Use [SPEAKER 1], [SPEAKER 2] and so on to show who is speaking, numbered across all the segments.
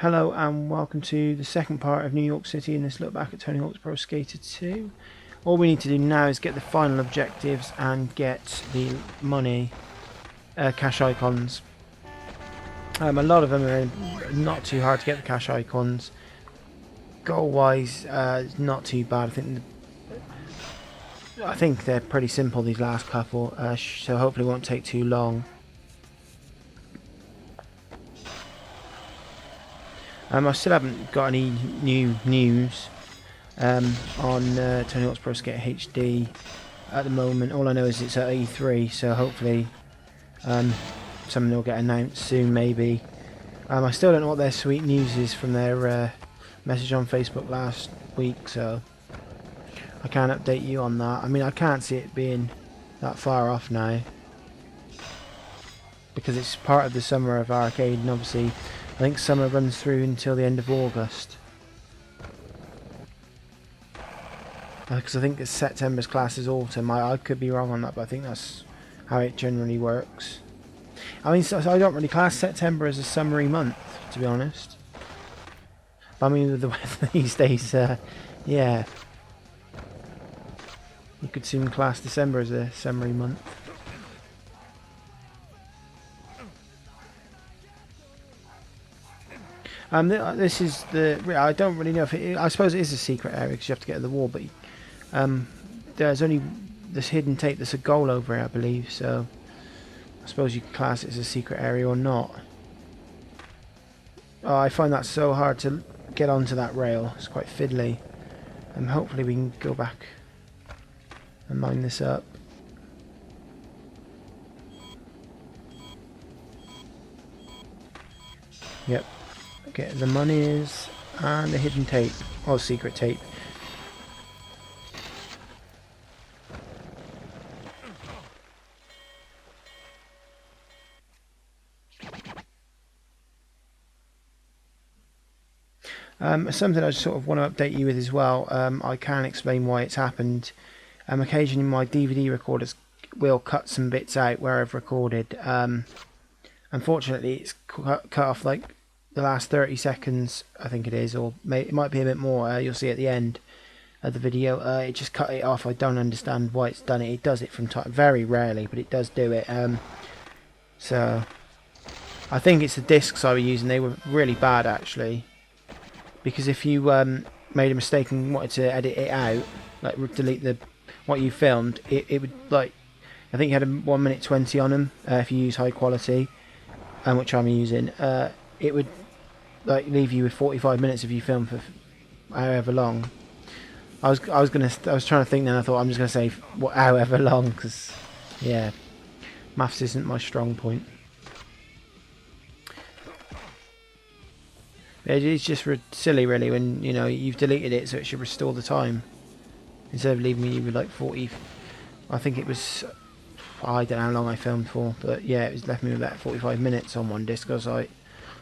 [SPEAKER 1] Hello and welcome to the second part of New York City in this look back at Tony Hawk's Pro Skater 2. All we need to do now is get the final objectives and get the money, cash icons. A lot of them are not too hard to get the cash icons. Goal wise, it's not too bad. I think they're pretty simple, these last couple, so hopefully it won't take too long. I still haven't got any new news on Tony Hawk's Pro Skater HD at the moment. All I know is it's at E3, so hopefully something will get announced soon, maybe. I still don't know what their sweet news is from their message on Facebook last week, so I can't update you on that. I mean, I can't see it being that far off now, because it's part of the Summer of Arcade, and obviously I think summer runs through until the end of August. Because I think September's class is autumn. I could be wrong on that, but I think that's how it generally works. I mean, so I don't really class September as a summery month, to be honest. But I mean, with the weather these days, yeah. You could soon class December as a summery month. This is the. I don't really know if it. I suppose it is a secret area because you have to get to the wall, but there's only this hidden tape. There's a goal over it, I believe. So I suppose you could class it as a secret area or not. Oh, I find that so hard to get onto that rail. It's quite fiddly, and hopefully we can go back and mine this up. Yep. Get the monies and the hidden tape, or secret tape. Something I sort of want to update you with as well. I can explain why it's happened. Occasionally my DVD recorders will cut some bits out where I've recorded. Unfortunately, it's cut off like the last 30 seconds, I think it is, or it might be a bit more. You'll see at the end of the video. It just cut it off. I don't understand why it's done it. It does it from time, very rarely, but it does do it. So I think it's the discs I was using. They were really bad actually, because if you made a mistake and wanted to edit it out, like delete what you filmed, it would, like, I think you had a 1 minute 20 on them if you use high quality, which I'm using. It would like leave you with 45 minutes if you film for however long. I was trying to think, then I thought I'm just gonna say however long, because yeah, maths isn't my strong point. It's just silly really when you've deleted it, so it should restore the time instead of leaving you with like 40. I think it was, I don't know how long I filmed for, but yeah, it was left me with about 45 minutes on one disc. I was like,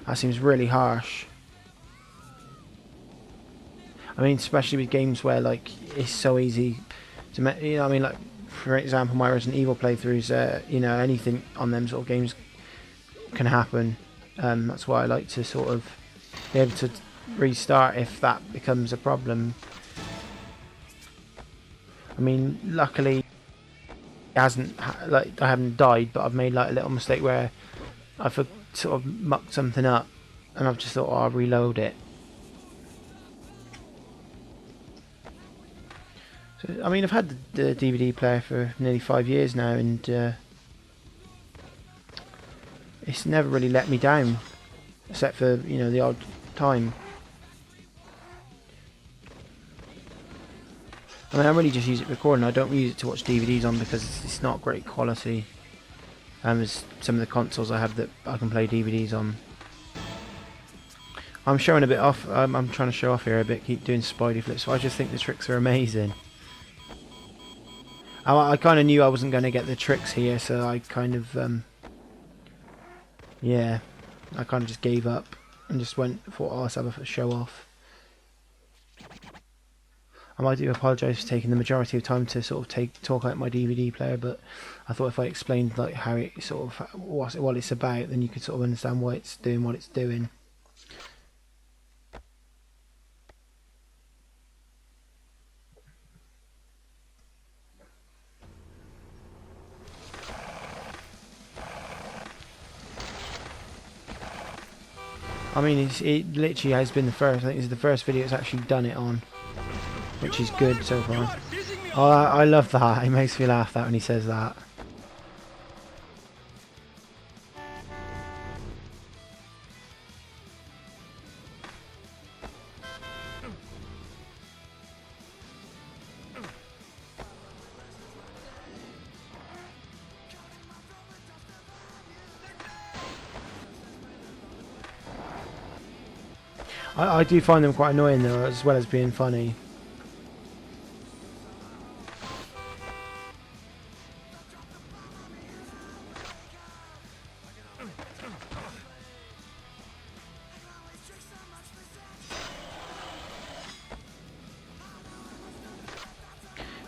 [SPEAKER 1] that seems really harsh. I mean, especially with games where like it's so easy to make. I mean, like for example, my Resident Evil playthroughs. Anything on them sort of games can happen. That's why I like to sort of be able to restart if that becomes a problem. I mean, luckily, it hasn't I haven't died, but I've made like a little mistake where I've sort of mucked something up, and I've just thought, oh, I'll reload it. So, I mean, I've had the DVD player for nearly 5 years now, and it's never really let me down, except for the odd time. I mean, I really just use it recording. I don't use it to watch DVDs on because it's not great quality. As some of the consoles I have that I can play DVDs on. I'm showing a bit off. I'm trying to show off here a bit. Keep doing Spidey flips. So I just think the tricks are amazing. I kind of knew I wasn't going to get the tricks here, so I kind of yeah, I kind of just gave up and just thought, oh, let's have a show off. I do apologise for taking the majority of time to sort of talk out my DVD player, but I thought if I explained like how it sort of what it's about, then you could sort of understand why it's doing what it's doing. I mean, it literally has been the first. I think this is the first video it's actually done it on, which is good so far. Oh, I love that. It makes me laugh that when he says that. I do find them quite annoying though, as well as being funny.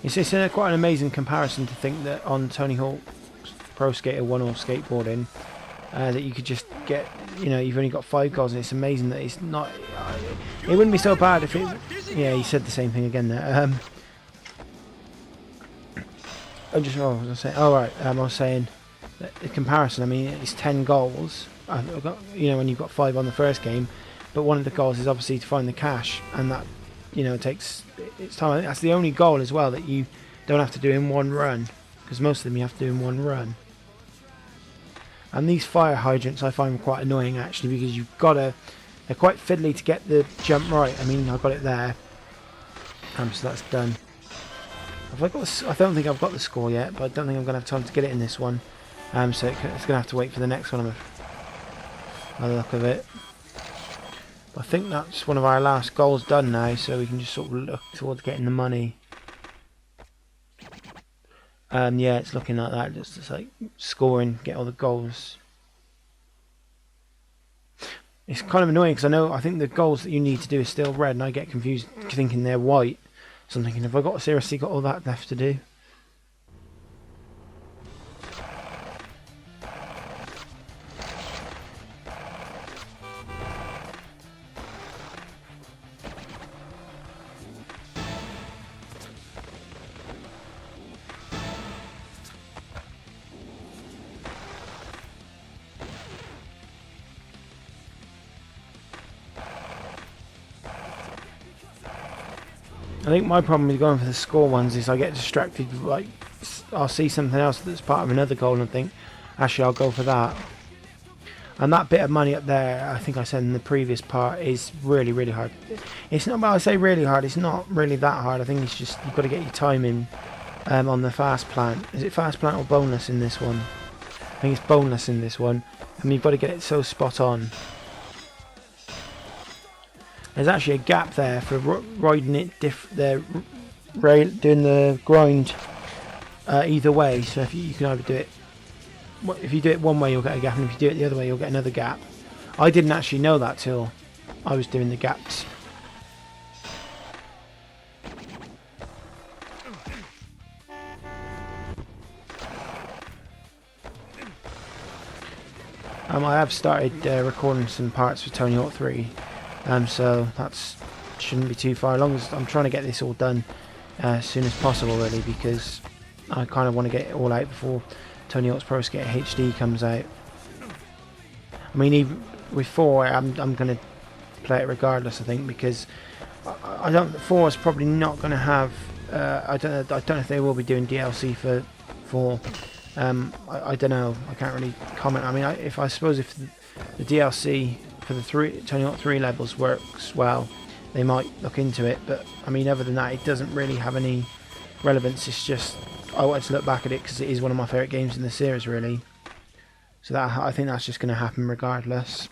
[SPEAKER 1] It's quite an amazing comparison to think that on Tony Hawk's Pro Skater 1 or skateboarding, that you could just get, you know, you've only got 5 goals, and it's amazing that it's not. It wouldn't be so bad if it. Yeah, he said the same thing again there. I just, what was I saying? Oh right, I was saying that the comparison. I mean, it's 10 goals. You know, when you've got 5 on the first game, but one of the goals is obviously to find the cash, and that, you know, takes its time. I think that's the only goal as well that you don't have to do in one run, because most of them you have to do in one run. And these fire hydrants I find quite annoying actually, because you've got to. They're quite fiddly to get the jump right. I mean, I got it there. So that's done. Have I got? I don't think I've got the score yet, but I don't think I'm going to have time to get it in this one. So it's going to have to wait for the next one. By the look of it. But I think that's one of our last goals done now, so we can just sort of look towards getting the money. Yeah, it's looking like that. Just like scoring, get all the goals. It's kind of annoying because I think the goals that you need to do is still red, and I get confused thinking they're white. So I'm thinking, have I seriously got all that left to do? I think my problem with going for the score ones is I get distracted. Like, I'll see something else that's part of another goal and think, actually I'll go for that. And that bit of money up there, I think I said in the previous part, is really, really hard. It's not, well, I say really hard, it's not really that hard. I think it's just, you've got to get your timing on the fast plant. Is it fast plant or boneless in this one? I think it's boneless in this one. And you've got to get it so spot on. There's actually a gap there for riding it doing the grind either way. So if you can either do it, if you do it one way you'll get a gap, and if you do it the other way you'll get another gap. I didn't actually know that till I was doing the gaps. I have started recording some parts for Tony Hawk 3. So that shouldn't be too far. As long as I'm trying to get this all done as soon as possible, really, because I kind of want to get it all out before Tony Hawk's Pro Skater HD comes out. I mean, even with 4, I'm going to play it regardless, I think, because I don't. 4 is probably not going to have. I don't know if they will be doing DLC for 4. I don't know. I can't really comment. I mean, I suppose if the DLC for the Tony Hawk 3 levels works well, they might look into it, but I mean, other than that, it doesn't really have any relevance. It's just I wanted to look back at it because it is one of my favourite games in the series, really. So that, I think that's just going to happen regardless.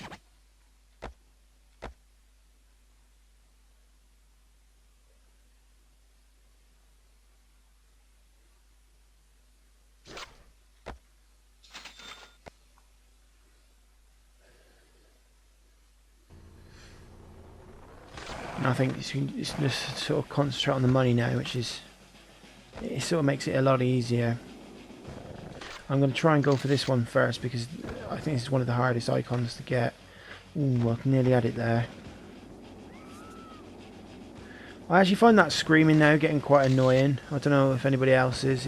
[SPEAKER 1] I think it's just sort of concentrate on the money now, which is, it sort of makes it a lot easier. I'm going to try and go for this one first because I think this is one of the hardest icons to get. Ooh, I nearly had it there. I actually find that screaming now getting quite annoying. I don't know if anybody else is.